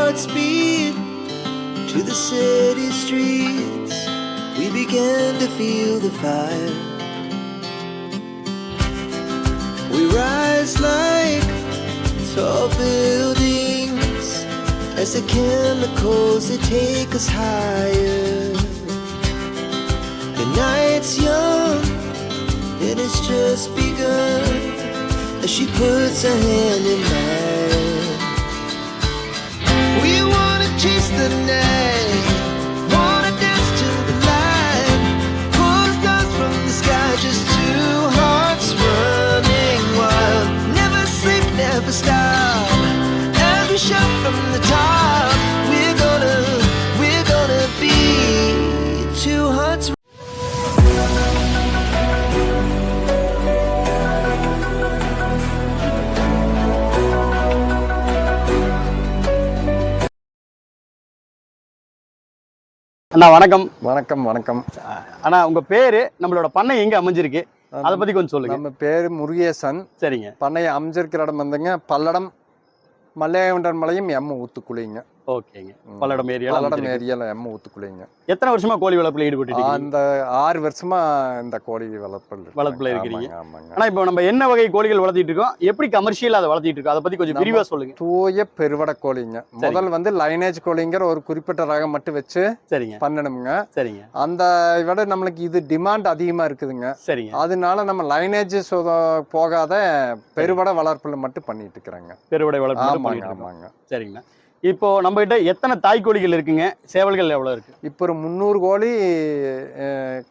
hearts beat to the city streets. We began to feel the fire. We rise like tall buildings as the chemicals they take us higher. The night's young and it's just begun as she puts her hand in mine. We wanna chase the night, wanna dance to the light, pull stars from the sky, just two hearts running wild. Never sleep, never stop, as we shout from the top. We're gonna be two hearts. அண்ணா வணக்கம். வணக்கம் வணக்கம் அண்ணா உங்க பேரு நம்மளோட பண்ணை எங்க அமைஞ்சிருக்கு அதை பத்தி கொஞ்சம் சொல்லுங்க. நம்ம பேரு முருகேசன். சரிங்க. பண்ணை அமைஞ்சிருக்கிற இடம் வந்துங்க பல்லடம் மல்லையாண்டர் மலையும் எம் ஊத்துக்குழிங்க. ஓகேங்க. பல்லடம் ஏரியால எம் ஊத்துக்குழிங்க. எத்தனை வருஷமா கோழி வளர்ப்புல ஈடுபட்டு? அந்த 6 வருஷமா இந்த கோழி வளர்ப்புல இருக்கிறீங்க. ஆனா இப்போ நம்ம என்ன வகை கோழிகள் வளர்த்திட்டு இருக்கோம், எப்படி கமர்ஷியல் அதை வளர்த்திட்டு இருக்கோம், அதை பத்தி கொஞ்சம் விரிவா சொல்லுங்க. தூய பெருவடை கோழிங்க. முதல் வந்து லைனேஜ் கோழிங்கிற ஒரு குறிப்பிட்ட ரகம் மட்டும் வச்சு சரிங்க பண்ணணுங்க. சரிங்க. அந்த விட நம்மளுக்கு இது டிமாண்ட் அதிகமா இருக்குதுங்க. சரிங்க. அதனால நம்ம லைனேஜ் போகாத பெருவடை வளர்ப்புல மட்டும் பண்ணிட்டு இருக்கிறாங்க. பெருவடை வளர்ப்பு. ஆமாங்க. சரிங்க. இப்போ நம்ம கிட்ட எத்தனை தாய் கோழிகள் இருக்குங்க, சேவல்கள் எவ்வளவு இருக்கு? இப்போ ஒரு 300 கோழி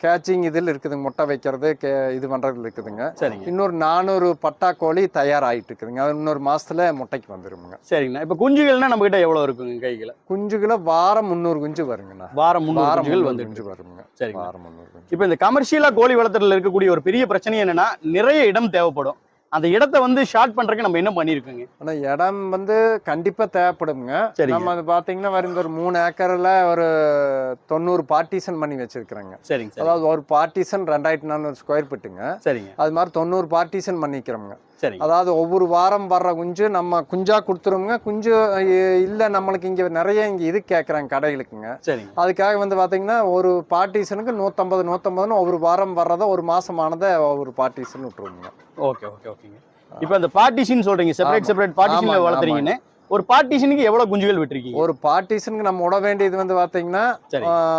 கேச்சிங் இதில் இருக்குதுங்க, முட்டை வைக்கிறது இது பண்றது இருக்குதுங்க. சரிங்க. இன்னொரு 400 பட்டா கோழி தயாராகிட்டு இருக்குதுங்க. அது இன்னொரு மாசத்துல முட்டைக்கு வந்துருமுங்க. சரிங்கண்ணா. இப்போ குஞ்சுகள்னா நம்ம கிட்ட எவ்வளவு இருக்குங்க கைகளை? குஞ்சுகளை வாரம் 300 குஞ்சு வருங்கண்ணா. வாரம் 300 குஞ்சுகள் வந்து குஞ்சு வருங்க. சரி. வாரம் 300 குஞ்சு. இப்போ இந்த கமர்ஷியலா கோழி வளர்த்துறதுல இருக்கக்கூடிய ஒரு பெரிய பிரச்சனை என்னன்னா, நிறைய இடம் தேவைப்படும். அந்த இடத்தை வந்து ஷார்ட் பண்றதுக்கு நம்ம என்ன பண்ணிருக்கோங்க? ஆனா இடம் வந்து கண்டிப்பா தேவைப்படுங்க. நம்ம அது பாத்தீங்கன்னா வருங்க ஒரு 3 ஏக்கர்ல ஒரு 90 பார்ட்டிஷன் பண்ணி வச்சிருக்கிறேங்க. சரிங்க. அதாவது ஒரு பார்ட்டிஷன் 2400 ஸ்கொயர் ஃபீட்டுங்க. சரிங்க. அது மாதிரி 90 பார்ட்டிஷன் பண்ணிக்கிறோங்க. சரி. அதாவது ஒவ்வொரு வாரம் வர்ற குஞ்சு நம்ம குஞ்சா கொடுத்துருவோங்க. குஞ்சு இல்ல நம்மளுக்கு இங்க நிறைய இங்க இது கேட்கறாங்க கடைகளுக்குங்க. சரி. அதுக்காக வந்து பாத்தீங்கன்னா ஒரு பார்ட்டிஷனுக்கு 150 ஒவ்வொரு வாரம் வர்றத ஒரு மாசமானதை ஒவ்வொரு பார்ட்டிஷன் விட்டுருவோங்க. ஓகே ஓகே ஓகேங்க. இப்போ அந்த பார்ட்டிஷன் சொல்றீங்க, செப்பரேட் பார்ட்டிஷன்ல வளர்த்துறீங்கன்னு. ஒரு பார்ட்டிஷனுக்கு எவ்வளவு குஞ்சுகள் விட்டுருக்கீங்க? ஒரு பார்ட்டிஷனுக்கு நம்ம விட வேண்டியது வந்து பாத்தீங்கன்னா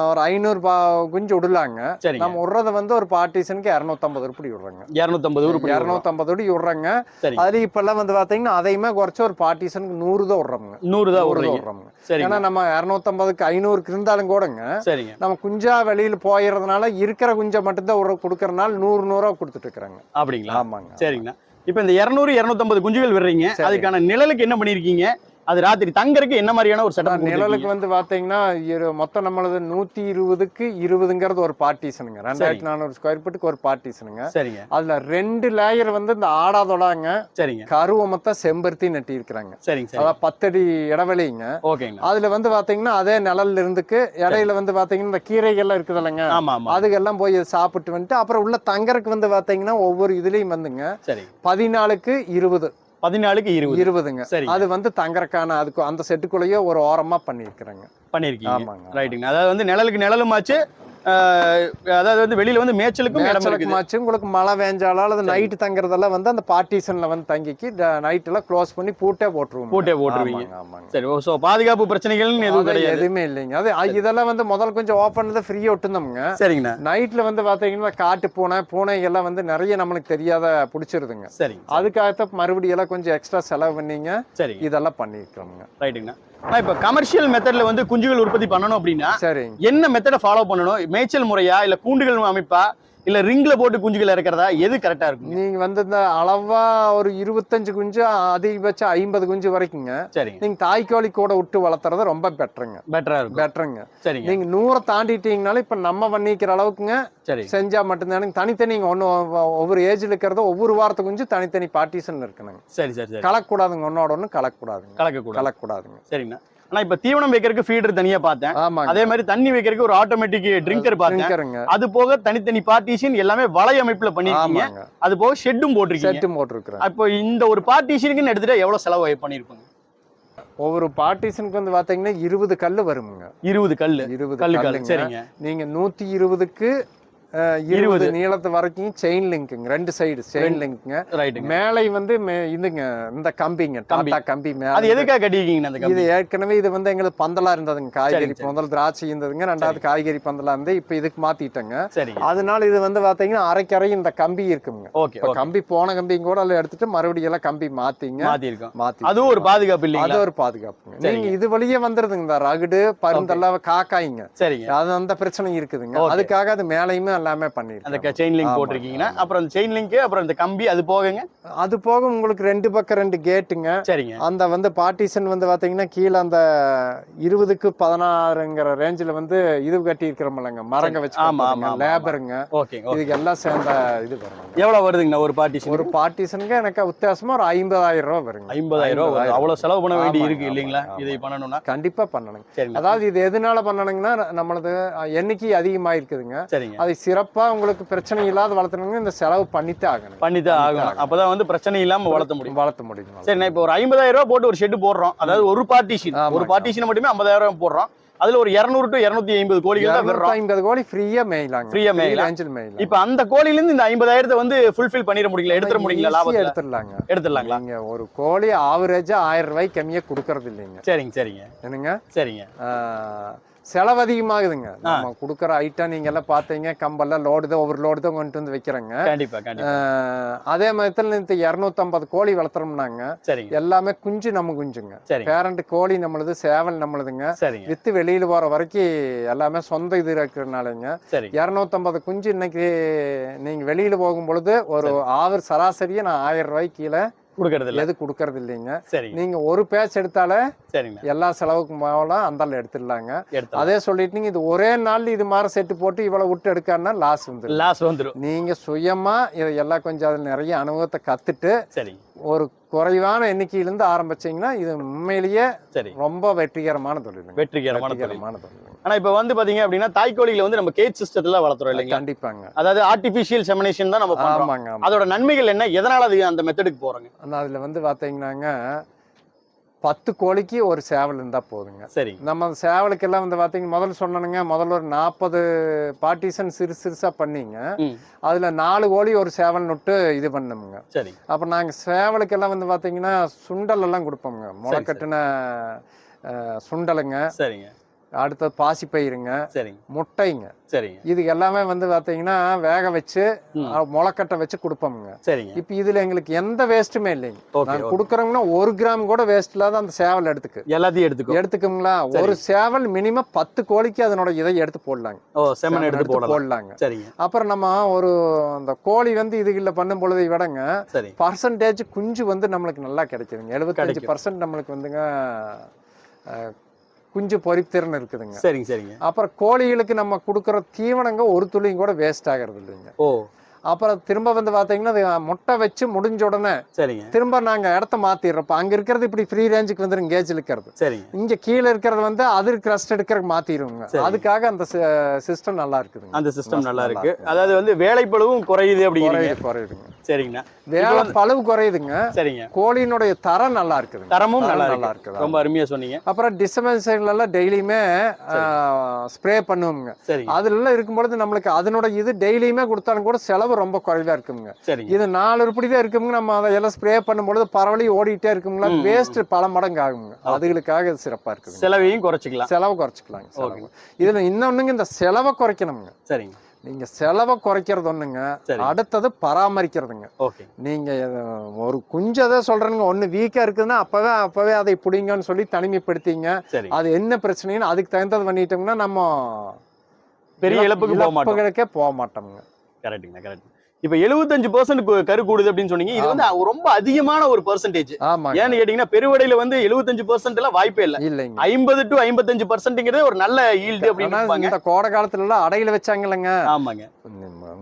ஒரு 500 குஞ்சு விடலாங்க. நம்ம விடுறத வந்து ஒரு பார்ட்டிஷனுக்கு 250 ரூபாய் விடுறாங்க. 250 ரூபாய் விடுறாங்க. அதுல இப்ப எல்லாம் வந்து பாத்தீங்கன்னா அதையுமே குறைச்சு ஒரு பார்ட்டிஷனுக்கு 100 தான் விடுறாங்க. 100 தான் விடுறாங்க. ஏன்னா நம்ம 250க்கு 500 இருந்தாலும் கூடங்க நம்ம குஞ்சா வெளியில போயிடுறதுனால இருக்கிற குஞ்சை மட்டும் தான் கொடுக்கறதுனால 100 கொடுத்துட்டு இருக்கிறாங்க. அப்படிங்களா? ஆமாங்க. சரிங்கண்ணா. இப்போ இந்த 200-250 குஞ்சுகள் விடுறீங்க, அதுக்கான நிழலுக்கு என்ன பண்ணிருக்கீங்க? அது ராத்திரி தங்கறதுக்கு என்ன மாதிரியான ஒரு செட்டப்? நிழலுக்கு வந்து பாத்தீங்கன்னா மொத்தம் நம்மளது 120க்கு 20ங்கிறது ஒரு பார்ட்டிஷனுங்க. 2400 ஸ்கொயர் ஃபீட்டுக்கு ஒரு பார்ட்டிஷனுங்க. சரிங்க. அதுல 2 லேயர் வந்து இந்த ஆடாதோடாங்க. சரிங்க. கருவ மொத்தம் செம்பருத்தி நட்டி இருக்கிறாங்க. சரிங்க. அதாவது 10 அடி இடைவெளிங்க. ஓகேங்க. அதுல வந்து பாத்தீங்கன்னா அதே நிழல்ல இருந்துக்கு இடையில வந்து பாத்தீங்கன்னா இந்த கீரைகள்லாம் இருக்குது இல்லைங்க, அதுக்கெல்லாம் போய் சாப்பிட்டு வந்துட்டு அப்புறம் உள்ள தங்கறதுக்கு வந்து பாத்தீங்கன்னா ஒவ்வொரு இதுலயும் வந்துங்க 14க்கு 20 20ங்க. அது வந்து தங்கறக்கான அதுக்கு அந்த செட்டுக்குள்ளேயே ஒரு ஓரமா பண்ணிருக்கிறேங்க. பண்ணிருக்கீங்க. ரைட்டுங்க. அதாவது வந்து நிழலுக்கு நிழலுமாச்சு, அதாவது வந்து வெளியில வந்து மேய்ச்சலுக்கும் உங்களுக்கு மழை வேஞ்சாலும் அல்லது நைட்டு தங்குறதெல்லாம் வந்து அந்த பார்ட்டிஷன்ல வந்து தங்கிக்கு நைட்ல க்ளோஸ் பண்ணி பூட்டே போட்டுருவீங்க. சரி. சோ பாதுகாப்பு பிரச்சனைகள் எதுவுமே இல்லைங்க. அது இதெல்லாம் வந்து முதல் கொஞ்சம் ஓப்பன்ல ஃப்ரீயா விட்டுருந்தோம்ங்க. சரிங்கண்ணா. நைட்ல வந்து பாத்தீங்கன்னா காட்டு பூனைகள்லாம் வந்து நிறைய நம்மளுக்கு தெரியாத பிடிச்சிருதுங்க. சரி. அதுக்காகத்தான் மறுபடியும் எல்லாம் கொஞ்சம் எக்ஸ்ட்ரா செலவு பண்ணீங்க. சரி. இதெல்லாம் பண்ணிருக்கோங்க. ரைட்டுங்கண்ணா. இப்ப கமர்ஷியல் மெத்தட்ல வந்து குஞ்சுகள் உற்பத்தி பண்ணணும் அப்படின்னா என்ன மெத்தட ஃபாலோ பண்ணணும்? மேய்ச்சல் முறையா, இல்ல கூண்டுகள் அமைப்பா, இல்ல ரிங்ல போட்டு குஞ்சுகள் இறக்கிறதா, எது கரெக்டா இருக்கும்? நீங்க வந்து இந்த அளவா ஒரு 25 குஞ்சு அதிகபட்சம் 50 குஞ்சு வரைக்குங்க. சரி. நீங்க தாய்க்கோழி கூட விட்டு வளர்த்துறது ரொம்ப பெட்டருங்க. சரி. நீங்க 100 தாண்டிட்டீங்கனாலும் இப்ப நம்ம பண்ணிக்கிற அளவுக்குங்க. சரி. செஞ்சா மட்டும்தான் தனித்தனி ஒவ்வொரு ஏஜ்ல இருக்கிறத ஒவ்வொரு வாரத்து குஞ்சு தனித்தனி பார்ட்டிஷன் இருக்கணுங்க. சரி சரி. கலக்கூடாதுங்க, ஒன்னோட ஒண்ணு கலக்கூடாதுங்க. சரிங்கண்ணா. ஆனா இப்ப தீவனம் வைக்கிறதுக்கு ஃபீடர் தனியா பார்த்தேன். அதே மாதிரி தண்ணி வைக்கிறதுக்கு ஒரு ஆட்டோமேட்டிக் ட்ரிங்கர் பார்த்தேன். அது போக தனித்தனி பார்ட்டிஷன் எல்லாமே வலை அமைப்புல பண்ணிருக்கீங்க. அது போக ஷெட்டும் போட்டிருக்கீங்க. போட்டிருக்கேன். அப்போ இந்த ஒரு பார்ட்டிஷனுக்கு எடுத்துட்டா எவ்வளவு செலவு பண்ணிருப்பாங்க? ஒவ்வொரு பார்ட்டிஷனுக்கு வந்து பாத்தீங்கன்னா 20 கல்லு வருமுங்க. 20 கல்லு. 20 கல்லுங்க. சரிங்க. நீங்க 120க்கு 20 நீளத்து வரைக்கும் செயின் லிங்க்குங்க, 2 சைடு செயின் லிங்க்குங்க. மேலே வந்து இதுங்க இந்த கம்பிங்க, டாடா கம்பி மேல. அது எதுக்காக கட்டிருக்கீங்க அந்த கம்பி? இது ஏற்கனவே இது வந்து எங்களுக்கு பந்தலா இருந்ததுங்க, காய்கறி முதல் திராட்சை இருந்ததுங்க, 2வது காய்கறி பந்தலா இருந்து இப்போ இதுக்கு மாத்திட்டேங்க. அதனால இது வந்து பாத்தீங்கன்னா அரைக்கரை இந்த கம்பி இருக்குங்க. கம்பி போன கம்பிங்க கூட அதில் எடுத்துட்டு மறுபடியும் எல்லாம் கம்பி மாத்திங்க. அதுவும் ஒரு பாதுகாப்பு இல்லையா? அது ஒரு பாதுகாப்புங்க. நீங்க இது வழியே வந்துருதுங்க, இந்த ரகுடு பருந்தெல்லாம் காக்காய்ங்க. சரிங்க. அது அந்த பிரச்சனை இருக்குதுங்க. அதுக்காக அது மேலையுமே எல்லாமே பண்ணிருக்கேன். அந்த செயின் லிங்க் போட்டிருக்கீங்கன்னா அப்புறம் அந்த செயின் லிங்க் அப்புறம் இந்த கம்பி அது போகங்க. அது போக உங்களுக்கு 2 பக்கம் 2 கேட்டுங்க. சரிங்க. அந்த வந்து பார்ட்டிஷன் வந்து பாத்தீங்கன்னா கீழே அந்த 20க்கு 16ங்கிற ரேஞ்சில் வந்து இது கட்டி இருக்கிறோம்லங்க, மரங்க வச்சு. லேபருங்க. இதுக்கு எல்லாம் சேர்ந்த இது வரும். எவ்வளவு வருதுங்கண்ணா ஒரு பார்ட்டிஷன்? ஒரு பார்ட்டிஷனுக்கு எனக்கு வித்தியாசமா ஒரு 50,000 ரூபாய் வருங்க. 50,000 ரூபாய். அவ்வளவு செலவு பண்ண வேண்டி இருக்கு இல்லைங்களா? இதை பண்ணணும்னா கண்டிப்பா பண்ணணுங்க. அதாவது இது எதனால பண்ணணுங்கன்னா நம்மளது எண்ணிக்கை அதிகமா இருக்குதுங்க. அதை சிறப்பா உங்களுக்கு பிரச்சனை இல்லாத வளர்த்தணுங்க, இந்த செலவு பண்ணித்தான் ஆகணும். அப்பதான் வந்து பிரச்சனை இல்லாம வளர்த்த முடியும். சரி, நான் இப்போ ஒரு 50,000 ரூபாய் போட்டு ஒரு ஷெட் போடுறோம். அதாவது ஒரு பார்ட்டிஷன் மட்டுமே 50,000 ரூபாய் போடுறோம். அதுல ஒரு 200 to 250 கோழிகள் தான் வரும். 50 கோழி ஃப்ரீயா மேய்லாங்க. இப்ப அந்த கோழில இருந்து இந்த 50,000 வந்து ஃபுல்ஃபில் பண்ணிர முடியல, எடுத்துற முடியல, லாபத்தை எடுத்துடலாங்களா? நீங்க ஒரு கோழி ஆவரேஜா 1000 ரூபாய் கம்மியா கொடுக்கறது இல்லைங்க. சரிங்க. என்னங்க? சரிங்க. செலவு அதிகமாகுதுங்க. நம்ம கொடுக்குற ஐட்டம் நீங்க எல்லாம் பாத்தீங்க, கம்பல்ல லோடு தான் ஒவ்வொரு லோடு தான் கொண்டு வந்து வைக்கிறேங்க. அதே மாதிரி 250 கோழி வளர்த்துறோம்னாங்க, எல்லாமே குஞ்சு நம்ம குஞ்சுங்க. பேரண்ட் கோழி நம்மளது, சேவல் நம்மளதுங்க. வித்து வெளியில போற வரைக்கும் எல்லாமே சொந்த இது இருக்கிறதுனாலங்க 250 குஞ்சு இன்னைக்கு நீங்க வெளியில போகும் பொழுது ஒரு ஆவர் சராசரியா நான் 1000 ரூபாய்க்கு கீழே கொடுக்கறது இல்லைங்க. நீங்க ஒரு பேட்ச் எடுத்தாலே எல்லா செலவுக்கும் போகலாம், அந்த எடுத்துடலாங்க. அதே சொல்லிட்டு இது ஒரே நாள் இது மாதிரி செட்டு போட்டு இவ்வளவு விட்டு எடுக்காருன்னா லாஸ் வந்துடும். நீங்க சுயமா இதெல்லாம் கொஞ்சம் அதில் நிறைய அனுபவத்தை கத்துட்டு ஒரு குறைவான எண்ணிக்கையிலிருந்து ஆரம்பிச்சீங்கன்னா இது உண்மையிலேயே ரொம்ப வெற்றிகரமான தொழில். ஆனா இப்ப வந்து பாத்தீங்க அப்படின்னா தாய்க்கோழிகளை வந்து நம்ம கேஜ் சிஸ்டத்துல வளர்த்துறோம் இல்லைங்களா? கண்டிப்பாங்க. அதாவது ஆர்டிபிஷியல் செமினேஷன் தான் நம்ம பண்றோம். அதோட நன்மைகள் என்ன, எதனால அது அந்த மெத்தடுக்கு போறாங்க? அதுல வந்து பாத்தீங்கன்னாங்க 10 கோழிக்கு ஒரு சேவல் இருந்தா போதுங்க. சரி. நம்ம சேவலுக்கு எல்லாம் வந்து பாத்தீங்கன்னா முதல்ல சொன்னனுங்க, முதல்ல ஒரு 40 பார்ட்டிஷன் சிறுசா பண்ணீங்க. அதுல 4 கோழி ஒரு சேவல் நட்டு இது பண்ணுங்க. சரி. அப்ப நாங்க சேவலுக்கு எல்லாம் வந்து பாத்தீங்கன்னா சுண்டல் எல்லாம் கொடுப்போங்க. முளைக்கட்டுன சுண்டலுங்க. சரிங்க. அடுத்தது பாசிப்பயிருங்க. சரிங்க. முட்டைங்க. சரிங்க. இது எல்லாமே வந்து பாத்தீங்கன்னா வேக வச்சு முளைக்கட்டை வச்சு கொடுப்போம்ங்க. சரிங்க. இப்ப இதுல எங்களுக்கு எந்த வேஸ்ட்டுமே இல்லைங்க. நாங்க கொடுக்குறோம்னா 1 கிராம் கூட வேஸ்ட் இல்லாத அந்த சேவல் எல்லாத்தையும் எடுத்துக்குங்களா? ஒரு சேவல் மினிமம் 10 கோழிக்கு அதனோட இதை எடுத்து போடலாங்க. போடலாங்க. சரிங்க. அப்புறம் நம்ம ஒரு அந்த கோழி வந்து இதுல பண்ணும் பொழுது விடங்க பர்சன்டேஜ் குஞ்சு வந்து நம்மளுக்கு நல்லா கிடைக்குதுங்க. 75% நம்மளுக்கு வந்துங்க குஞ்சு பொறித்திறன் இருக்குதுங்க. சரிங்க. அப்புறம் கோழிகளுக்கு நம்ம கொடுக்குற தீவனங்க ஒரு துளியும் கூட வேஸ்ட் ஆகிறது இல்லைங்க. அப்புறம் திரும்ப வந்து பாத்தீங்கன்னா முட்டை வச்சு முடிஞ்ச உடனே திரும்ப நாங்க இடத்த மாத்திடுறோம். அங்க இருக்கிறது இப்படி ஃப்ரீ ரேஞ்சுக்கு வந்துடும், கேஜ் இருக்கிறது. இங்க கீழே இருக்கிறது வந்து அதற்கு ரெஸ்ட் எடுக்கிறதுக்கு மாத்திடுவோங்க. அதுக்காக அந்த சிஸ்டம் நல்லா இருக்குதுங்க. அந்த சிஸ்டம் நல்லா இருக்கு. அதாவது வந்து வேலைப்பளவும் குறையுது குறையுதுங்க. சரிங்கண்ணா. வேலை பளவு குறையுதுங்க. சரிங்க. கோழியினுடைய தரம் நல்லா இருக்குது, தரமும் நல்லா இருக்குது. ரொம்ப அருமையா சொன்னீங்க. அப்புறம் டிஸ்டர்பன்ஸ்கள் எல்லாம் டெய்லியுமே ஸ்ப்ரே பண்ணுவோங்க. அதுல எல்லாம் இருக்கும்பொழுது நம்மளுக்கு அதனோட இது டெய்லியுமே கொடுத்தாலும் கூட செலவு ரொம்ப குறைவா இருக்குங்க. இது 4 உருப்படி தான் இருக்குங்க. நம்ம அதெல்லாம் ஸ்ப்ரே பண்ணும்பொழுது பரவலி ஓடிட்டே இருக்குங்களா, வேஸ்ட் பல மடங்கு ஆகுங்க. அதுகளுக்காக இது சிறப்பா இருக்கு. செலவையும் குறைச்சிக்கலாம். செலவு குறைச்சிக்கலாங்க. இதுல இன்னொன்னுங்க இந்த செலவை குறைக்கணுங்க. சரிங்க. நீங்க செலவை குறைக்கிறது ஒண்ணுங்க, அடுத்தது பராமரிக்கிறதுங்க. நீங்க ஒரு குஞ்சதை சொல்றேங்க, ஒண்ணு வீக்கா இருக்குதுன்னா அப்பவே அதை பிடிங்கன்னு சொல்லி தனிமைப்படுத்திங்க. அது என்ன பிரச்சனைன்னு அதுக்கு தகுந்தது பண்ணிட்டோம்னா நம்ம பெரிய இழப்புகளுக்கே போக மாட்டோம்ங்க. கரெக்ட். இப்ப 75% கரு கூடுது அப்படின்னு சொன்னீங்க. இது வந்து ரொம்ப அதிகமான ஒரு பெர்சன்டேஜ். ஏன்னு கேட்டீங்கன்னா பெருவடையில வந்து 75% எல்லாம் வாய்ப்பே இல்ல. 50 to 55% ஒரு நல்ல ஈல்டு அப்படின்னு. இந்த கோடை காலத்துல எல்லாம் அடையில வச்சாங்க இல்லங்க. ஆமாங்க.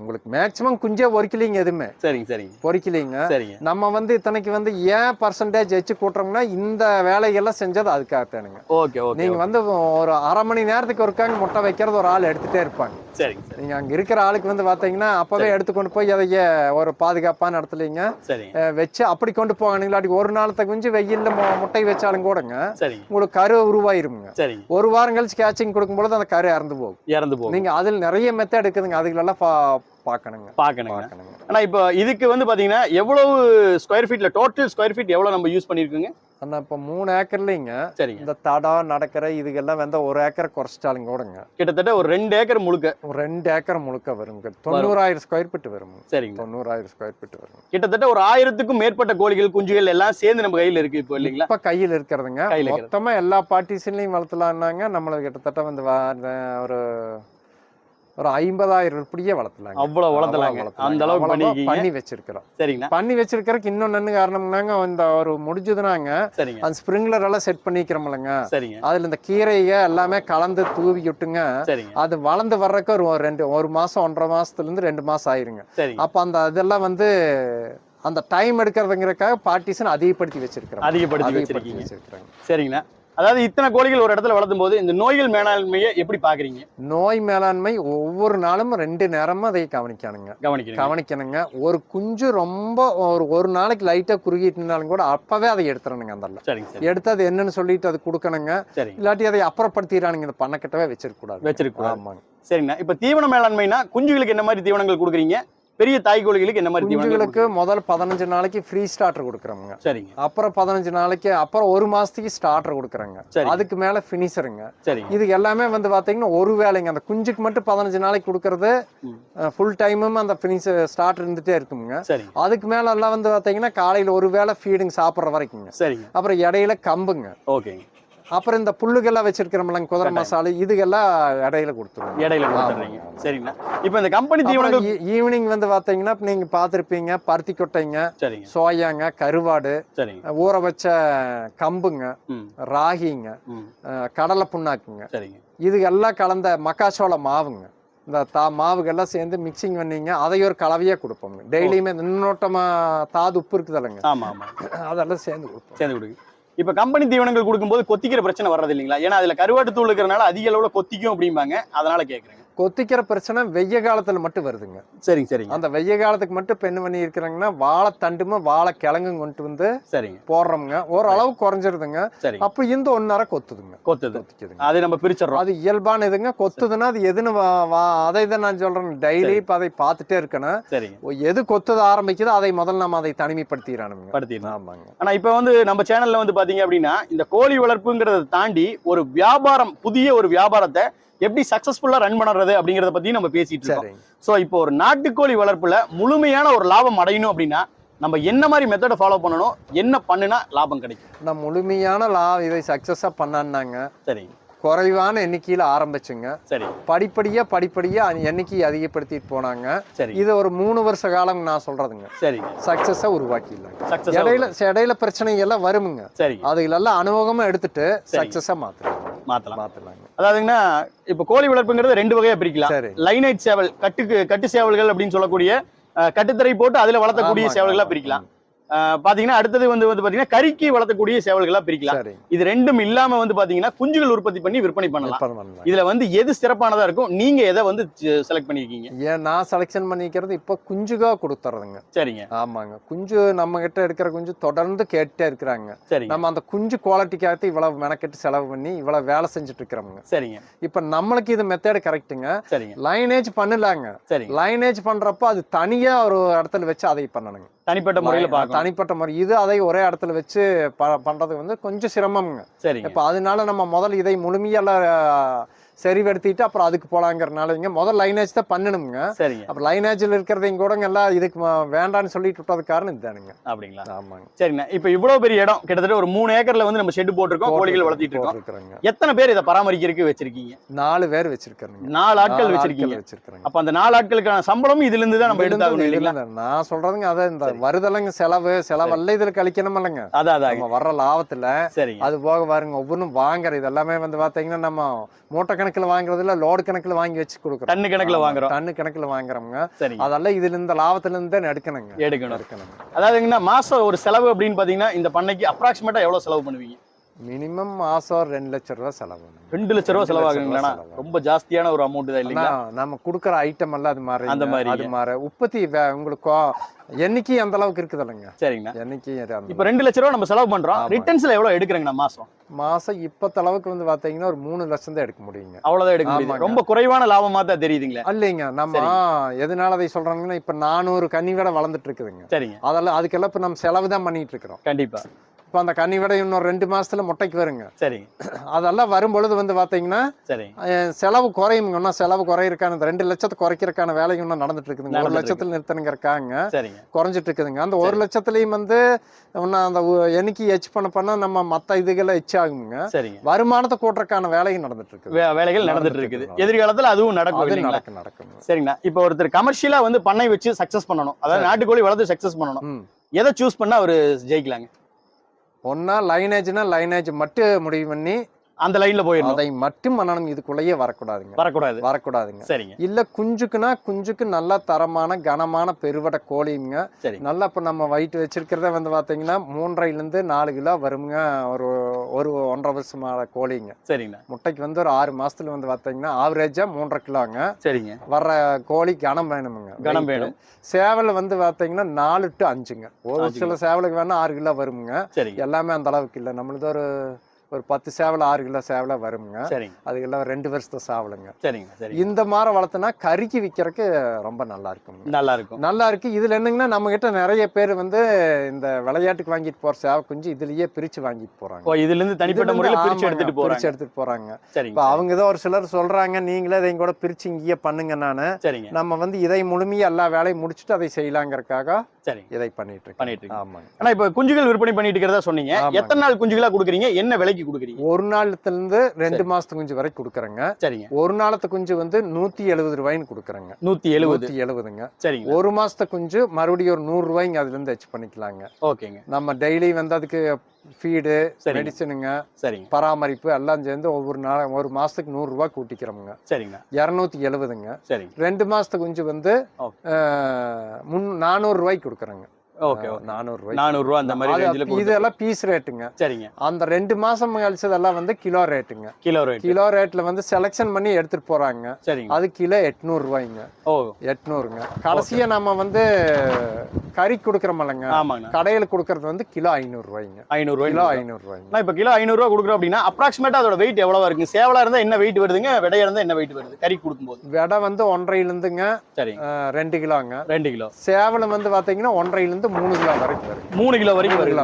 உங்களுக்கு மேக்சிமம் குஞ்சே பொறிக்கலிங்க எதுவுமே. சரிங்க சரிங்க. பொறிக்கலிங்க. சரிங்க. நம்ம வந்து இத்தனைக்கு வந்து ஏன் பர்சன்டேஜ் வச்சு கூட்டுறோம்னா இந்த வேலைகள்லாம் செஞ்சது அதுக்காகத்தானுங்க. Okay okay. நீங்க வந்து ஒரு 1/2 மணி நேரத்துக்கு ஒருக்காங்க முட்டை வைக்கிறது ஒரு ஆள் எடுத்துட்டே இருப்பாங்க. சரிங்க. நீங்க அங்க இருக்கிற ஆளுக்கு வந்து பாத்தீங்கன்னா அப்பவே எடுத்துக்கொண்டு போய் அதைய ஒரு பாதுகாப்பான இடத்துலங்க வச்சு அப்படி கொண்டு போவாங்க. இல்லாட்டி ஒரு நாளத்துக்கு குஞ்சு வெயில்ல முட்டை வச்சாலும் கூடங்க உங்களுக்கு கரு உருவாயிருங்க. ஒரு வாரம் கழிச்சு கேச்சிங் கொடுக்கும்போது அந்த கரு இறந்து போகும். நீங்க அதில் நிறைய மெத்தட் இருக்குதுங்க. அதுகளெல்லாம் பார்க்கணுங்க. ஆனா இப்போ இதுக்கு வந்து பாத்தீங்கன்னா எவ்வளவு ஸ்கொயர் ஃபீட்ல டோட்டல் ஸ்கொயர் ஃபீட் எவ்வளவு நம்ம யூஸ் பண்ணிருக்கோங்க? ஆனா இப்ப 3 ஏக்கர்லங்க இந்த தடம் நடக்கிற இதுக்கெல்லாம் வந்து 1 ஏக்கர் குறைச்சிட்டாலும் கூடங்க கிட்டத்தட்ட ஒரு 2 ஏக்கர் முழுக்க 2 ஏக்கர் முழுக்க வருங்க. 90,000 ஸ்கொயர் ஃபீட் வரும். சரிங்க. 90,000 ஸ்கொயர் ஃபீட் வரும். கிட்டத்தட்ட ஒரு 1000க்கும் மேற்பட்ட கோழிகள் குஞ்சுகள் எல்லாம் சேர்ந்து நம்ம கையில இருக்கு இப்போ இல்லீங்களா? இப்ப கையில் இருக்கிறதுங்க. மொத்தமா எல்லா பார்ட்டிஷன்லயும் வளர்த்தலாம்னாங்க நம்மளுக்கு கிட்டத்தட்ட வந்து ஒரு 50,000 இப்படியே வளர்த்தலாங்க. அவ்வளவு வளர்த்தலாங்க. அந்த அளவுக்கு பண்ணி வச்சிருக்கிறோம். சரிங்க. பண்ணி வச்சிருக்கிறதுக்கு இன்னும் என்ன காரணம்னாங்க, இந்த ஒரு முடிஞ்சதுனாங்க அந்த ஸ்ப்ரிங்க்லர் எல்லாம் செட் பண்ணிக்கிறோம்லங்க. அதுல இந்த கீரையை எல்லாமே கலந்து தூவி விட்டுங்க. அது வளர்ந்து வர்றதுக்கு ஒரு மாசம் 1.5 மாசத்துல இருந்து 2 மாசம் ஆயிருங்க. அப்ப அந்த இதெல்லாம் வந்து அந்த டைம் எடுக்கிறதுங்கிறதுக்காக பார்ட்டிஷன் அதிகப்படுத்தி வச்சிருக்கிறேன். சரிங்கண்ணா. அதாவது இத்தனை கோழிகள் ஒரு இடத்துல வளர்த்தும் போது இந்த நோய்கள் மேலாண்மையை எப்படி பாக்குறீங்க? நோய் மேலாண்மை ஒவ்வொரு நாளும் 2 நேரமும் அதை கவனிக்கணுங்க. ஒரு குஞ்சு ரொம்ப ஒரு நாளைக்கு லைட்டா குறுகிட்டுனாலும் கூட அப்பவே அதை எடுத்துறணுங்க. அந்த எடுத்து அது என்னன்னு சொல்லிட்டு அது கொடுக்கணுங்க. இல்லாட்டி அதை அப்புறப்படுத்திடுறானுங்க. இந்த பண்ணக்கிட்டவே வச்சிருக்க. ஆமாங்க. சரிங்கண்ணா. இப்ப தீவன மேலாண்மைனா குஞ்சுகளுக்கு என்ன மாதிரி தீவனங்கள் கொடுக்குறீங்க? பெரிய தாய் கோழிகளுக்கு என்ன மாதிரி குஞ்சுகளுக்கு முதல் 15 நாளைக்கு ஃப்ரீ ஸ்டார்டர் கொடுக்குறோங்க. சரிங்க. அப்புறம் 15 நாளைக்கு அப்புறம் 1 மாசத்துக்கு ஸ்டார்டர் கொடுக்குறாங்க. அதுக்கு மேல ஃபினிஷருங்க. இது எல்லாமே வந்து பாத்தீங்கன்னா ஒரு வேலைங்க. அந்த குஞ்சுக்கு மட்டும் 15 நாளைக்கு கொடுக்கறது ஃபுல் டைமும் அந்த ஃபினிஷ் ஸ்டார்டர் இருந்துட்டே இருக்குங்க. அதுக்கு மேல எல்லாம் வந்து பாத்தீங்கன்னா காலையில ஒரு வேளை ஃபீடிங் சாப்பிடுற வரைக்குங்க. அப்புறம் இடையில கம்புங்க. ஓகேங்க. அப்புறம் இந்த புல்லுகெல்லாம் வச்சிருக்கிறோம்லங்க, குதிரை மசாலா, இதுக்கெல்லாம் இடையில கொடுத்துருவோம். சரிங்களா. இப்போ இந்த கம்பெனி தீவனங்கள் ஈவினிங் வந்து பாத்தீங்கன்னா நீங்க பாத்திருப்பீங்க பருத்தி கொட்டைங்க, சோயாங்க, கருவாடு, ஊற வச்ச கம்புங்க, ராகிங்க, கடலை புண்ணாக்குங்க, இது எல்லாம் கலந்த மக்காச்சோள மாவுங்க. இந்த மாவுகள்லாம் சேர்ந்து மிக்சிங் பண்ணீங்க. அதை ஒரு கலவையா கொடுப்போங்க. டெய்லியுமே நுண்ணோட்டமா தாது உப்பு இருக்குதுல்லங்க, அதெல்லாம் சேர்ந்து கொடுப்போம். இப்ப கம்பெனி தீவனங்கள் கொடுக்கும்போது கொத்திக்கிற பிரச்சனை வர்றது இல்லைங்களா? ஏன்னா அதுல கருவாட்டு தூள் இருக்கிறனால அதிக அளவுல கொத்திக்கும் அப்படிம்பாங்க. அதனால கேக்குறேங்க. கொத்திக்கிற பிரச்சனை வெய்ய காலத்துல மட்டும் வருதுங்க. சரிங்க. அந்த வெய்ய காலத்துக்கு மட்டும் பெண் பண்ணி இருக்கிறாங்கன்னா வாழைத்தண்டுமா வாழை கிழங்கும் கொண்டு வந்து போடுறோங்க. ஓரளவு குறைஞ்சிருதுங்க. அப்ப இந்த 1.5 கொத்துதுங்க. அதை நம்ம பிரிச்சிடறோம். அது இயல்பான இதுங்க. கொத்துதுன்னா அது எதுன்னு அதை தான் நான் சொல்றேன். டெய்லி இப்ப அதை பார்த்துட்டே இருக்கணும். எது கொத்துது ஆரம்பிக்குது அதை முதல்ல நம்ம அதை தனிமைப்படுத்திடணுங்க. ஆமாங்க. ஆனா இப்ப வந்து நம்ம சேனல்ல வந்து பாத்தீங்க அப்படின்னா இந்த கோழி வளர்ப்புங்கிறத தாண்டி ஒரு வியாபாரம், புதிய ஒரு வியாபாரத்தை எப்படி சக்சஸ்ஃபுல்லா ரன் பண்றது அப்படிங்கறத பத்தி நம்ம பேசிட்டு இருக்கோம். சோ இப்போ ஒரு நாட்டுக்கோழி வளர்ப்புல முழுமையான ஒரு லாபம் அடையணும் அப்படின்னா நம்ம என்ன மாதிரி மெத்தட ஃபாலோ பண்ணணும், என்ன பண்ணுனா லாபம் கிடைக்கும்? நம்ம முழுமையான இதை சக்சஸா பண்ணாங்க. சரி. குறைவான எண்ணிக்கையில ஆரம்பிச்சுங்க. சரி. படிப்படியா எண்ணிக்கை அதிகப்படுத்திட்டு போனாங்க. இது ஒரு 3 வருஷ காலம் நான் சொல்றதுங்க. சரி. சக்சஸா உருவாக்கிடலாம். இடையில பிரச்சனைகள் எல்லாம் வருமுங்க. சரி. அதுகளெல்லாம் அனுபவமா எடுத்துட்டு சக்சஸா மாத்தலாம். அதாவதுங்கன்னா இப்ப கோழி வளர்ப்புங்கிறது 2 வகையா பிரிக்கலாம். லைனேஜ் சேவல், கட்டு சேவல்கள் அப்படின்னு சொல்லக்கூடிய கட்டுத்தரை போட்டு அதுல வளர்த்தக்கூடிய சேவல்களா பிரிக்கலாம். பாத்தீங்கன்னா அடுத்தது வந்து பாத்தீங்கன்னா கறிக்கு வளர்த்தக்கூடிய சேவல்களா பிரிக்கலாம். இது ரெண்டும் இல்லாம வந்து பாத்தீங்கன்னா குஞ்சுகள் உற்பத்தி பண்ணி விற்பனை பண்ணலாம். இதுல வந்து எது சிறப்பானதா இருக்கும்? நீங்க எதை வந்து செலக்ட் பண்ணிருக்கீங்க? நான் செலக்ஷன் பண்ணிக்கிறது இப்ப குஞ்சுகா கொடுத்துறதுங்க. சரிங்க. ஆமாங்க. குஞ்சு நம்ம கிட்ட எடுக்கிற குஞ்சு தொடர்ந்து கேட்டுட்டே இருக்கிறாங்க. நம்ம அந்த குஞ்சு குவாலிட்டிக்காக இவ்வளவு மெனக்கெட்டு செலவு பண்ணி இவ்வளவு வேலை செஞ்சுட்டு இருக்கிறோங்க. சரிங்க. இப்ப நம்மளுக்கு இது மெத்தட் கரெக்டுங்க. லைனேஜ் பண்ணலாங்க. லைனேஜ் பண்றப்ப அது தனியா ஒரு இடத்துல வச்சு அதை பண்ணணுங்க. தனிப்பட்ட முறை. இது அதை ஒரே இடத்துல வச்சு பண்றது வந்து கொஞ்சம் சிரமம்ங்க. சரி. இப்ப அதனால நம்ம முதல் இதை முழுமையெல்லாம் சரிவடுத்திட்டு அப்புறம் அதுக்கு போலாங்கிறனால முதல் லைனேஜ் தான் பண்ணணுங்க. சரிங்க. அப்புறம் லைனேஜ்ல இருக்கிறதையும் கூட எல்லாம் இதுக்கு வேண்டான்னு சொல்லிட்டு விட்டது காரணம் இதுதானுங்க. அப்படிங்களா? ஆமாங்க. சரிங்க. இப்ப இவ்வளவு பெரிய இடம், கிட்டத்தட்ட ஒரு 3 ஏக்கர்ல வந்து நம்ம ஷெட் போட்டிருக்கோம், கோழிகள் வளர்த்திட்டு இருக்கோம். எத்தனை பேர் இதை பராமரிக்கிறதுக்கு வச்சிருக்கீங்க? 4 பேர் வச்சிருக்காங்க. 4 ஆட்கள் வச்சிருக்கீங்க. அப்ப அந்த 4 ஆட்களுக்கான சம்பளம் இதுல இருந்து தான் நம்ம எடுத்தாகணும் இல்லைங்களா? நான் சொல்றதுங்க அதான், இந்த வருதலங்க செலவெல்லாம் இதுல கழிக்கணும் இல்லைங்க. அதான் வர்ற லாபத்துல அது போக பாருங்க ஒவ்வொன்றும் வாங்குற இதெல்லாமே வந்து பாத்தீங்கன்னா நம்ம மூட்டை கணக்குல வாங்குறதுல லோடு கணக்குல வாங்கி வச்சு கொடுக்குறோம். டன்னு கணக்குல வாங்குறோம். டன்னு கணக்குல வாங்குறோங்க. சரி. அதெல்லாம் இதுல இந்த லாபத்துல இருந்து தான் எடுக்கணும். அதாவதுங்கன்னா மாசம் ஒரு செலவு அப்படின்னு பாத்தீங்கன்னா இந்த பண்ணைக்கு அப்ராக்சிமேட்டா எவ்வளவு செலவு பண்ணுவீங்க? மினிமம் மாசம் 2 லட்சம் ரூபாய் செலவு. 2 லட்சம் ரூபாய் செலவாகுங்களா? ரொம்ப ஜாஸ்தியான ஒரு அமௌண்ட் தான் இல்லைங்களா? நம்ம கொடுக்குற ஐட்டம் எல்லாம் அது மாதிரி உற்பத்தி உங்களுக்கு எண்ணிக்கை அந்த அளவுக்கு இருக்குது இல்லைங்க. சரிங்கண்ணா. எண்ணிக்கை இப்ப 2 லட்சம் ரூபாய் நம்ம செலவு பண்றோம். ரிட்டர்ன்ஸ்ல எவ்வளவு எடுக்கிறீங்கண்ணா மாசம் இப்பத்த அளவுக்கு வந்து பாத்தீங்கன்னா ஒரு 3 லட்சம் தான் எடுக்க முடியுங்க. அவ்வளவுதான் எடுக்க முடியும். ரொம்ப குறைவான லாபமா தான் தெரியுதுங்களா? இல்லைங்க. நம்ம எதனால அதை சொல்றாங்கன்னா இப்ப 400 கன்னி விட வளர்ந்துட்டு இருக்குதுங்க. சரிங்க. அதெல்லாம் அதுக்கெல்லாம் இப்ப நம்ம செலவு தான் பண்ணிட்டு இருக்கிறோம். கண்டிப்பா. இப்போ அந்த கன்னி விட இன்னொரு 2 மாசத்துல முட்டைக்கு வருங்க. சரி. அதெல்லாம் வரும்பொழுது வந்து பாத்தீங்கன்னா சரி செலவு குறையுங்க. இன்னும் செலவு குறையிருக்கான 2 லட்சத்தை குறைக்கிறதுக்கான வேலைங்க இன்னும் நடந்துட்டு இருக்குதுங்க. 1 லட்சத்துல நிறுத்தணுங்கிறக்காங்க குறைஞ்சிட்டு இருக்குதுங்க. அந்த 1 லட்சத்துலயும் வந்து இன்னும் அந்த எண்ணிக்கை எச் பண்ண நம்ம மத்த இதுகளை எச் ஆகுங்க. வருமானத்தை கூட்டுறதுக்கான வேலையும் நடந்துட்டு இருக்கு. வேலைகள் நடந்துட்டு இருக்குது. எதிர்காலத்துல அதுவும் நடக்கும். சரிங்களா. இப்போ ஒருத்தர் கமர்ஷியலா வந்து பண்ணை வச்சு சக்சஸ் பண்ணணும், அதாவது நாட்டுக்கோழி வளர்த்து சக்சஸ் பண்ணணும், எதை சூஸ் பண்ணா அவரு ஜெயிக்கலாங்க? ஒன்னா லைனேஜ் மட்டும் முடிவு பண்ணி அந்த லைன்ல போயிடும். அதை மட்டும் பண்ணணும். இதுக்குள்ளேயே வரக்கூடாதுங்க. சரிங்க. இல்ல குஞ்சுக்கு நல்ல தரமான கனமான பெருவடை கோழிங்க. நல்லா இப்ப நம்ம வயிற்று வச்சிருக்கிறத வந்து பாத்தீங்கன்னா 3.5 to 4 கிலோ வருங்க. ஒரு 1.5 வருஷமான கோழிங்க. சரிங்க. முட்டைக்கு வந்து ஒரு 6 மாசத்துல வந்து பாத்தீங்கன்னா ஆவரேஜா 3.5 கிலோங்க. சரிங்க. வர்ற கோழி கனம் வேணுமுங்க. கனம் வேணும். சேவல் வந்து பாத்தீங்கன்னா 4 to 5ங்க. ஒரு சில சேவலுக்கு வேணா 6 கிலோ வருமுங்க. எல்லாமே அந்த அளவுக்கு இல்ல. நம்மளுக்கு ஒரு 10 சேவல் 6 கிலோ சேவல வருங்க. அதுக்கெல்லாம் 2 வருஷத்து சேவலுங்க. இந்த மாதிரி வளர்த்தனா கறிக்கு விற்கிறதுக்கு ரொம்ப நல்லா இருக்கு. இதுல என்னங்கன்னா நம்ம கிட்ட நிறைய பேர் வந்து இந்த விளையாட்டுக்கு வாங்கிட்டு போற சேவ குஞ்சு இதுலயே பிரிச்சு வாங்கிட்டு போறாங்க. இதுல இருந்து தனிப்பட்ட முறையில பிரிச்சு எடுத்துட்டு போறாங்க. இப்ப அவங்க தான் ஒரு சிலர் சொல்றாங்க நீங்களே இதை கூட பிரிச்சு இங்கேயே பண்ணுங்க. நானு நம்ம வந்து இதை முழுமையா எல்லா வேலையும் முடிச்சுட்டு அதை செய்யலாங்கிறதுக்காக இதை பண்ணிட்டு இருக்கோம். ஆமாங்க. ஆனா இப்ப குஞ்சுகள் விற்பனை பண்ணிட்டு இருக்கிறதா சொன்னீங்க. எத்தனை நாள் குஞ்சுகளா கொடுக்குறீங்க? என்ன விலைக்கு கொடுக்குறீங்க? ஒரு நாளத்துல இருந்து 2 மாசத்து குஞ்சு வரை கொடுக்குறேங்க. சரிங்க. ஒரு நாளத்து குஞ்சு வந்து 170 ரூபாய்ன்னு கொடுக்குறேங்க. 170ங்க. சரிங்க. ஒரு மாசத்து குஞ்சு மறுபடியும் ஒரு 100 ரூபாய்ங்க அதுல இருந்து வச்சு பண்ணிக்கலாங்க. ஓகேங்க. நம்ம டெய்லி வந்து அதுக்கு ஃபீடு, மெடிசனுங்க, பராமரிப்பு எல்லாம் சேர்ந்து ஒரு மாசத்துக்கு 100 ரூபாய் கூட்டிக்கிறோமுங்க. சரிங்க. 270ங்க. 2 மாசத்து குஞ்சு வந்து 400 ரூபாய்க்கு கொடுக்குறேங்க. 400 ரூபாய் அந்த மாதிரி. இதெல்லாம் பீஸ் ரேட்டுங்க. சரிங்க. அந்த 2 மாசம் கழிச்சதெல்லாம் வந்து கிலோ ரேட்டுங்க. கிலோ ரேட்ல வந்து செலக்ஷன் பண்ணி எடுத்துட்டு போறாங்க. அது கிலோ 800 ரூபாய்ங்க. 800ங்க. கடைசியா நம்ம வந்து கறி கொடுக்கறோம்லங்க, கடையில கொடுக்கறது வந்து கிலோ 500 ரூபாய்ங்க. 500 ரூபாய். கிலோ 500 ரூபாய்ங்க. இப்ப கிலோ 500 ரூபாய் கொடுக்குறோம் அப்படின்னா அப்ராக்சிமேட்டா அதோட வெயிட் எவ்வளவா இருக்கு? சேவலா இருந்தா என்ன வெயிட் வருதுங்க? விடையா இருந்தா என்ன வெயிட் வருது கறி கொடுக்கும்போது? விடை வந்து 1.5 இருந்துங்க 2 கிலோங்க. 2 கிலோ. சேவலம் வந்து பாத்தீங்கன்னா 1.5 இருந்து 3 கிலோ வரைக்கும் வரும். 3 கிலோ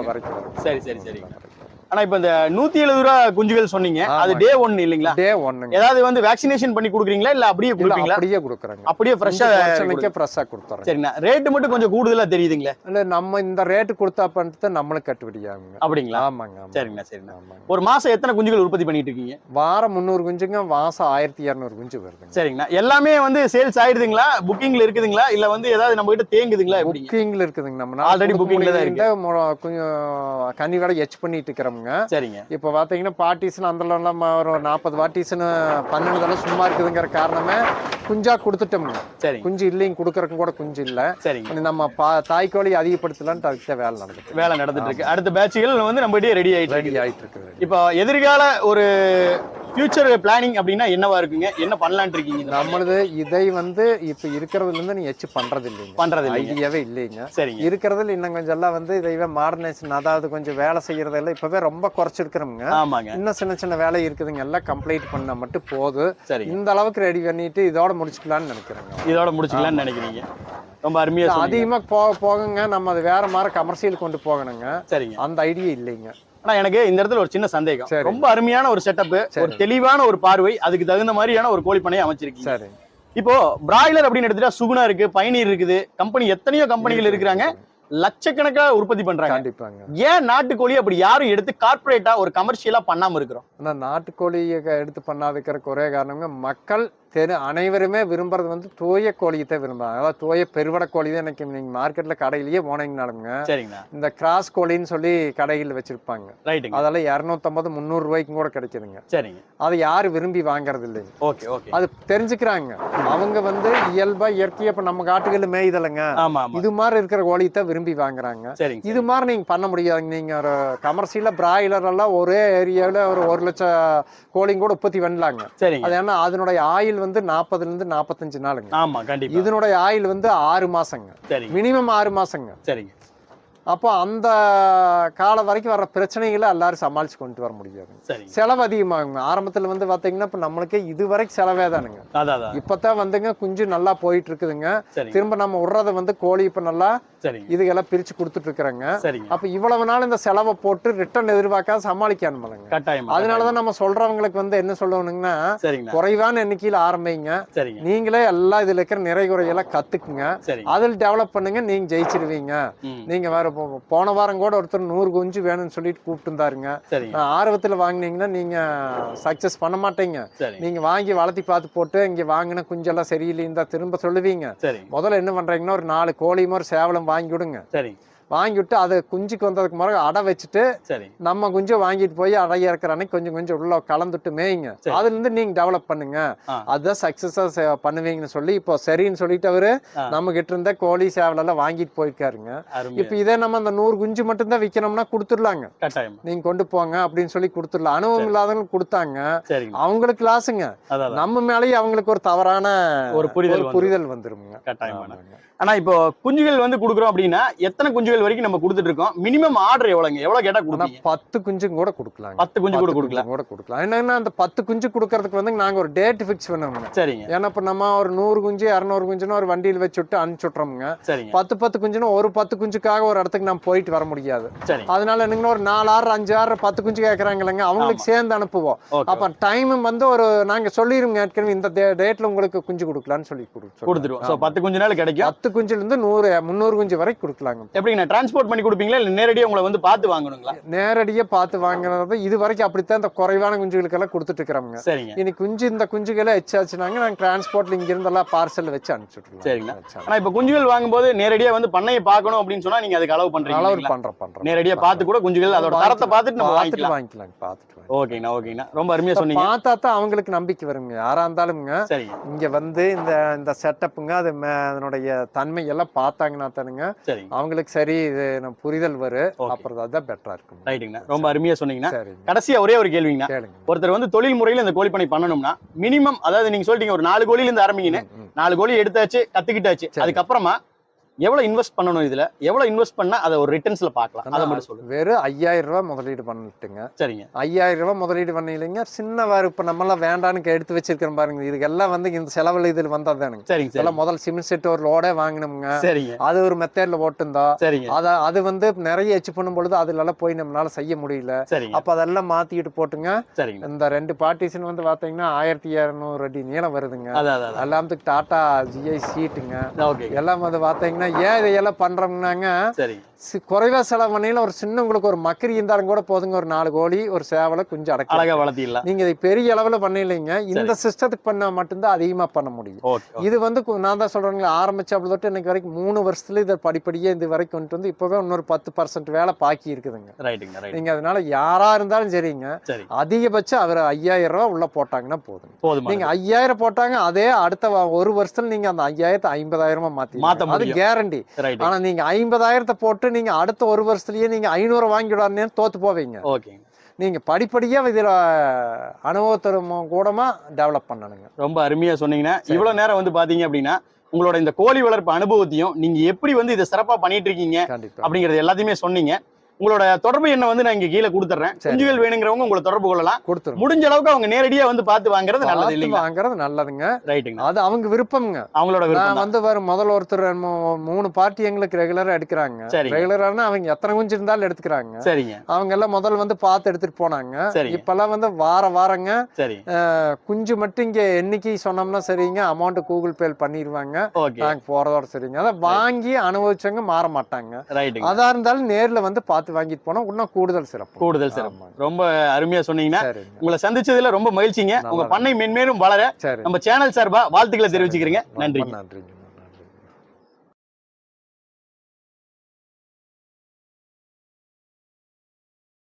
வரைக்கும். சரி. ஆனா இப்ப இந்த 170 ரூபாய் குஞ்சுகள் சொன்னீங்க, அது டே 1 இல்லீங்களா? டே 1. ஏதாவது வந்து வேக்சினேஷன் பண்ணி குடுக்குறீங்களா இல்ல அப்படியே குடுப்பீங்களா? அப்படியே குடுக்குறாங்க. அப்படியே ஃப்ரெஷ்ஷா கொடுத்துறோம். சரிண்ணா. ரேட் மட்டும் கொஞ்சம் கூடுதலா தெரியுதுங்களா? இல்ல நம்ம இந்த ரேட் கொடுத்தா பண்ணிட்டு நம்மளுக்கு கட்டுப்படி ஆகுங்க. அப்படிங்களா? ஆமாங்க. சரிண்ணா. ஒரு மாசம் எத்தனை குஞ்சுகள் உற்பத்தி பண்ணிட்டு இருக்கீங்க? வாரம் 300 குஞ்சுங்க. மாசம் 1200 குஞ்சு வருதுங்க. சரிங்கண்ணா. எல்லாமே வந்து சேல்ஸ் ஆயிடுதுங்களா? புக்கிங்ல இருக்குதுங்களா இல்ல வந்து ஏதாவது நம்ம கிட்ட தேங்குதுங்களா? புக்கிங்ல இருக்குதுங்க. நம்ம ஆல்ரெடி புக்கிங்ல தான் இருக்கு. கன்னி வேலை எச் பண்ணிட்டு இருக்கிறோம்ங்க. சரிங்க. இப்போ பார்த்தீங்கன்னா பார்ட்டிஷன் அந்த ஒரு 40 பார்ட்டிஷன் 12 சும்மா இருக்குதுங்கிற காரணமே குஞ்சா கொடுத்துட்டோம்ங்க. சரி. குஞ்சு இல்லைங்க, கொடுக்கறதுக்கு கூட குஞ்சு இல்ல. சரிங்க. நம்ம தாய்க்கோழி அதிகப்படுத்தலான்னு அதுக்கு வேலை நடந்துட்டு இருக்கு. அடுத்த பேட்சுகள் வந்து நம்ம ரெடி ஆயிட்டு இருக்கு. இப்போ எதிர்கால ஒரு ஃபியூச்சர் பிளானிங் அப்படின்னா என்னவா இருக்குங்க? என்ன பண்ணலாம்னு இருக்கீங்க? நம்மளது இதை வந்து இப்ப இருக்கிறதுல இருந்து நீ எச்சு பண்றது ஐடியாவே இல்லைங்க. சரிங்க. இருக்கிறதுல இன்னும் கொஞ்சம் எல்லாம் வந்து இதைவே மாடர்னைசேஷன், அதாவது கொஞ்சம் வேலை செய்யறதெல்லாம் இப்பவே ரொம்ப குறைச்சிருக்கிறோங்க. ஆமாங்க. இன்னும் சின்ன வேலை இருக்குதுங்க, எல்லாம் கம்ப்ளீட் பண்ண மட்டும் போதும். சரி. இந்த அளவுக்கு ரெடி பண்ணிட்டு இதோட முடிச்சுக்கலாம்னு நினைக்கிறீங்க. ரொம்ப அருமையா. அதிகமா போகுங்க. நம்ம அது வேற மாதிரி கமர்ஷியல் கொண்டு போகணுங்க. சரிங்க. அந்த ஐடியா இல்லைங்க. ஆனா எனக்கு இந்த இடத்துல ஒரு சின்ன சந்தேகம். ரொம்ப அருமையான ஒரு செட்டப், ஒரு தெளிவான ஒரு பார்வை, அதுக்கு தகுந்த மாதிரியான ஒரு கோழி பண்ணையை அமைச்சிருக்கீங்க. சரி. இப்போ பிராய்லர் அப்படின்னு எடுத்துட்டா சுகுணா இருக்கு, பயனீர் இருக்குது, எத்தனையோ கம்பெனிகள் இருக்கிறாங்க, லட்சக்கணக்கா உற்பத்தி பண்றாங்க. கண்டிப்பாங்க. ஏன் நாட்டுக்கோழி அப்படி யாரும் எடுத்து கார்பரேட்டா ஒரு கமர்ஷியலா பண்ணாம இருக்கிறோம்? நாட்டுக்கோழியை எடுத்து பண்ணாதுக்கிற ஒரே காரணங்க மக்கள் அனைவருமே விரும்புறது வந்து தூய கோழியத்தை விரும்புறாங்க. அதாவது தூய பெருவடை கோழி தான் எனக்கு நீங்க மார்க்கெட்ல கடையிலேயே போனீங்கனாலுங்க இந்த கிராஸ் கோழின்னு சொல்லி கடையில் வச்சிருப்பாங்க. அதெல்லாம் 250 300 ரூபாய்க்கும் கூட கிடைக்குதுங்க. அதை யாரு விரும்பி வாங்குறது இல்லைங்க. அது தெரிஞ்சுக்கிறாங்க அவங்க வந்து இயல்பா இயற்கையா இப்ப நம்ம காட்டுகள்ல மேய்தலைங்க இது மாதிரி இருக்கிற கோழியத்தை விரும்பி வாங்குறாங்க. இது மாதிரி நீங்க பண்ண முடியாதுங்க. நீங்க ஒரு கமர்ஷியலா பிராய்லர் எல்லாம் ஒரே ஏரியாவில ஒரு 1 லட்சம் கோழியும் கூட உற்பத்தி பண்ணலாங்க. அது ஏன்னா அதனுடைய ஆயில் வந்து 40 இருந்து 45 நாளுங்க. இதனுடைய ஆயில் வந்து 6 மாசங்க, மினிமம் 6 மாசங்க. அப்போ அந்த காலம் வரைக்கும் வர்ற பிரச்சனைகளை எல்லாரும் சமாளிச்சு கொண்டு வர முடியாது. செலவு அதிகமாகுங்க. ஆரம்பத்துல வந்து பாத்தீங்கன்னா இப்ப நம்மளுக்கே இது வரைக்கும் செலவே தானுங்க. இப்பதான் வந்துங்க குஞ்சு நல்லா போயிட்டு இருக்குதுங்க. திரும்ப நம்ம விடுறத வந்து கோழி இப்ப நல்லா இதுக்கெல்லாம் பிரிச்சு கொடுத்துட்டு இருக்கிறாங்க. அப்ப இவ்வளவு நாள் இந்த செலவை போட்டு ரிட்டர்ன் எதிர்பார்க்காத சமாளிக்கணும்லங்க. அதனாலதான் நம்ம சொல்றவங்களுக்கு வந்து என்ன சொல்லணுங்கன்னா குறைவான எண்ணிக்கையில ஆரம்பிங்க. நீங்களே எல்லாம் இதுல இருக்கிற நிறை குறையெல்லாம் கத்துக்குங்க. அதில் டெவலப் பண்ணுங்க. நீங்க ஜெயிச்சிருவீங்க. நீங்க வேற போன வாரம் கூட ஒருத்தர் 100 குஞ்சு வேணும்னு சொல்லிட்டு கூப்பிட்டு இருந்தாருங்க. ஆர்வத்துல வாங்கினீங்கன்னா நீங்க சக்சஸ் பண்ண மாட்டீங்க. நீங்க வாங்கி வளர்த்தி பார்த்து போட்டு இங்க வாங்கின குஞ்செல்லாம் சரியில்லைன்னு திரும்ப சொல்லுவீங்க. முதல்ல என்ன பண்றீங்கன்னா ஒரு 4 கோழியும் ஒரு சேவலும் வாங்கி விடுங்க. வாங்கி விட்டு அது குஞ்சுக்கு வந்ததுக்கு முறை அடை வச்சுட்டு நம்ம குஞ்சு வாங்கிட்டு போய் அடைய இருக்கிற அன்னைக்கு கொஞ்சம் கொஞ்சம் உள்ள கலந்துட்டு மேய்ங்க. அதுல இருந்து நீங்க டெவலப் பண்ணுங்க. அதுதான் சக்சஸா பண்ணுவீங்கன்னு சொல்லி இப்போ சரின்னு சொல்லிட்டு அவரு நம்ம கிட்ட இருந்த கோழி சேவல் எல்லாம் வாங்கிட்டு போயிருக்காருங்க. இப்ப இதே நம்ம அந்த 100 குஞ்சு மட்டும் தான் விற்கணும்னா கொடுத்துடலாங்க. நீங்க கொண்டு போங்க அப்படின்னு சொல்லி கொடுத்துடலாம். அனுபவம் இல்லாதவங்களுக்கு கொடுத்தாங்க, அவங்களுக்கு லாஸுங்க. நம்ம மேலேயே அவங்களுக்கு ஒரு தவறான ஒரு புரிதல் வந்துருங்க. ஆனா இப்போ குஞ்சுகள் வந்து குடுக்குறோம் அப்படின்னா எத்தனை குஞ்சுகள் வரைக்கும் நம்ம கொடுத்துட்டு இருக்கோம்? மினிமம் ஆர்டர் எவ்வளவுங்க? எவ்வளவு கேட்டா கொடுப்பீங்க? 10 குஞ்சு கூட கொடுக்கலாம். 10 குஞ்சு கூட கொடுக்கலாம். என்னன்னா அந்த 10 குஞ்சு கொடுக்கறதுக்கு வந்து நாங்க ஒரு டேட் ஃபிக்ஸ் பண்ணுவோங்க. சரிங்க. ஏன்னா இப்ப நம்ம ஒரு 100 குஞ்சு 200 குஞ்சுன்னு ஒரு வண்டியில் வச்சு விட்டு அனுப்பிச்சுட்றோங்க. 10 குஞ்சுன்னு ஒரு 10 குஞ்சுக்காக ஒரு இடத்துக்கு நம்ம போயிட்டு வர முடியாது. அதனால என்னங்கன்னா ஒரு 4 ஆறு 5 ஆறு 10 குஞ்சு கேட்கறாங்க இல்லைங்க, அவங்களுக்கு சேர்ந்து அனுப்புவோம். அப்ப டைம் வந்து ஒரு நாங்க சொல்லிருங்க ஏற்கனவே இந்த டேட்ல உங்களுக்கு குஞ்சு கொடுக்கலாம்னு சொல்லி கொடுத்துருவோம். 10 குஞ்சு நாள் கிடைக்கும். 10 குஞ்சுல இருந்து 100 300 குஞ்சு வரைக்கும் கொடுக்கலாங்க. எப்படிங்க டிரான்ஸ்போர்ட் பண்ணி கொடுப்பீங்களா இல்ல நேரடியா உங்களை வந்து பார்த்து வாங்கணுங்களா? நேரடியா பார்த்து வாங்குறது இது வரைக்கும் அப்படித்தான் இந்த குறைவான குஞ்சுகளுக்கு எல்லாம் கொடுத்துட்டு இருக்கிறோங்க. சரிங்க. இனி குஞ்சு இந்த குஞ்சுகளை எச்சாச்சுனாங்க நாங்க டிரான்ஸ்போர்ட்ல இங்க இருந்து எல்லாம் பார்சல் வச்சு அனுப்பிச்சுட்டுருவோம். சரிங்க. ஆனா இப்ப குஞ்சுகள் வாங்கும்போது நேரடியா வந்து பண்ணையை பார்க்கணும் அப்படின்னு சொன்னா நீங்க அதுக்கு அளவு பண்றீங்க? அளவு பண்றோம். நேரடியா பார்த்து கூட குஞ்சுகள் அதோட தரத்தை பார்த்துட்டு நம்ம வாங்கிக்கலாம். பார்த்துட்டு ஓகேங்கண்ணா. ரொம்ப அருமையா சொன்னீங்க. பார்த்தா தான் அவங்களுக்கு நம்பிக்கை வருங்க. யாரா இருந்தாலும்ங்க இங்க வந்து இந்த செட்டப்புங்க அது அதனுடைய தன்மை எல்லாம் பார்த்தாங்கன்னா தானுங்க அவங்களுக்கு சரி இது புரிதல் வரும். அப்புறம் அதான் பெட்டரா இருக்கும். ரைட்டுங்கண்ணா. ரொம்ப அருமையா சொன்னீங்கன்னா. கடைசியா ஒரே ஒரு கேள்விங்கண்ணா. ஒருத்தர் வந்து தொழில் முறையில இந்த கோழிப்பண்ணை பண்ணணும்னா மினிமம் அதாவது நீங்க சொல்லிட்டீங்க ஒரு 4 கோழில இருந்து ஆரம்பிங்கன்னு. 4 கோழி எடுத்தாச்சு, கத்துக்கிட்டாச்சு. அதுக்கப்புறமா எவ்வளவு இன்வெஸ்ட் பண்ணணும்? இதுல எவ்வளவு இன்வெஸ்ட் பண்ணா அதை ஒரு ரிட்டர்ன்ஸ்ல பார்க்கலாம்? அதை மட்டும் சொல்லுங்க. வெறும் 5000 ரூபாய் முதலீடு பண்ணிட்டுங்க. சரிங்க. 5000 ரூபாய் முதலீடு பண்ணீங்க. சின்ன வாரு இப்ப நம்ம எல்லாம் வேண்டான்னு எடுத்து வச்சிருக்கிறோம் பாருங்க. இதுக்கெல்லாம் வந்து இந்த செலவுல இதுல வந்ததானுங்க. சரிங்க. இதெல்லாம் முதல் சிமெண்ட் செட் ஒரு லோடே வாங்கினோம்ங்க. சரிங்க. அது ஒரு மெத்தட்ல ஓட்டுந்தா. சரிங்க. அது வந்து நிறைய எச்சு பண்ணும் பொழுது அதுல எல்லாம் போய் நம்மளால செய்ய முடியல. அப்ப அதெல்லாம் மாத்திட்டு போட்டுங்க. சரிங்க. இந்த 2 பார்ட்டிஷன் வந்து பாத்தீங்கன்னா 1200 அடி நீளம் வருதுங்க. எல்லாத்துக்கு டாடா GI சீட்டுங்க. எல்லாம் வந்து பாத்தீங்கன்னா ஏன் இதையெல்லாம் பண்றோம்னாங்க குறைவா செலவு பண்ணீங்க. ஒரு சின்ன உங்களுக்கு ஒரு மக்கரி இருந்தாலும் கூட போதுங்க. ஒரு 4 கோழி ஒரு சேவலை குஞ்சு அழகா வளர்த்திடலாம். நீங்க இதை பெரிய அளவுல பண்ணலைங்க. இந்த சிஸ்டத்துக்கு பண்ணா மட்டும்தான் அதிகமா பண்ண முடியும். இது வந்து நான் தான் சொல்றேன் ஆரம்பிச்சு அப்படி தொட்டு இன்னைக்கு வரைக்கும் 3 வருஷத்துல இதை படிப்படியே இது வரைக்கும் கொண்டு வந்து இப்பவே இன்னொரு 10% வேலை பாக்கி இருக்குதுங்க. நீங்க அதனால யாரா இருந்தாலும் சரிங்க அதிகபட்சம் அவர் 5000 ரூபாய் உள்ள போட்டாங்கன்னா போதும். நீங்க 5000 போட்டாங்க அதே அடுத்த 1 வருஷத்துல நீங்க அந்த 5000 50,000 மாத்தி அது கேரண்டி. ஆனா நீங்க 50,000 போட்டு நீங்க அடுத்த 1 வருஷத்துலயே நீங்க 500 வாங்கிடான்னு தோத்து போவீங்க. நீங்க படிப்படியா இதுல அனுபவத்தரும் கூடமா டெவலப் பண்ணணுங்க. ரொம்ப அருமையா சொன்னீங்கன்னா. இவ்வளவு நேரம் வந்து பாத்தீங்க அப்படின்னா உங்களோட இந்த கோழி வளர்ப்பு அனுபவத்தையும் நீங்க எப்படி வந்து இதை சிறப்பா பண்ணிட்டு இருக்கீங்க அப்படிங்கறது எல்லாத்தையுமே சொன்னீங்க. உங்களோட தொடர்பு எண்ணை வந்து நான் இங்க கீழே கொடுத்துறேன். குஞ்சுகள் வேணுங்கிறவங்க உங்களை தொடர்பு கொள்ளலாம். முடிஞ்ச அளவுக்கு அவங்க நேரடியா வந்து பார்த்து வாங்குறது நல்லது இல்லைங்க? வாங்குறது நல்லதுங்க. ரைட்டுங்க. அது அவங்க விருப்பம்ங்க. அவங்களோட விருப்பம். வந்து முதல்ல ஒருத்தர் 3 பார்ட்டி எங்களுக்கு ரெகுலரா எடுக்கிறாங்க. ரெகுலரானா அவங்க எத்தனை குஞ்சு இருந்தாலும் எடுத்துக்கிறாங்க. சரிங்க. அவங்க எல்லாம் முதல்ல வந்து பார்த்து எடுத்துட்டு போனாங்க. இப்பெல்லாம் வந்து வாரங்க குஞ்சு மட்டும் இங்க என்னைக்கு சொன்னோம்னா சரிங்க அமௌண்ட் கூகுள் பே பண்ணிடுவாங்க. நாங்க போறதோட சரிங்க. அதை வாங்கி அனுபவிச்சவங்க மாற மாட்டாங்க. அதா இருந்தாலும் நேர்ல வந்து பார்த்து பார்த்து வாங்கிட்டு போனா இன்னும் கூடுதல் சிறப்பு. ரொம்ப அருமையா சொன்னீங்கன்னா உங்களை சந்திச்சதுல ரொம்ப மகிழ்ச்சிங்க. உங்க பண்ணை மென்மேலும் வளர நம்ம சேனல் சார்பா வாழ்த்துக்களை தெரிவிச்சுக்கிறீங்க. நன்றி.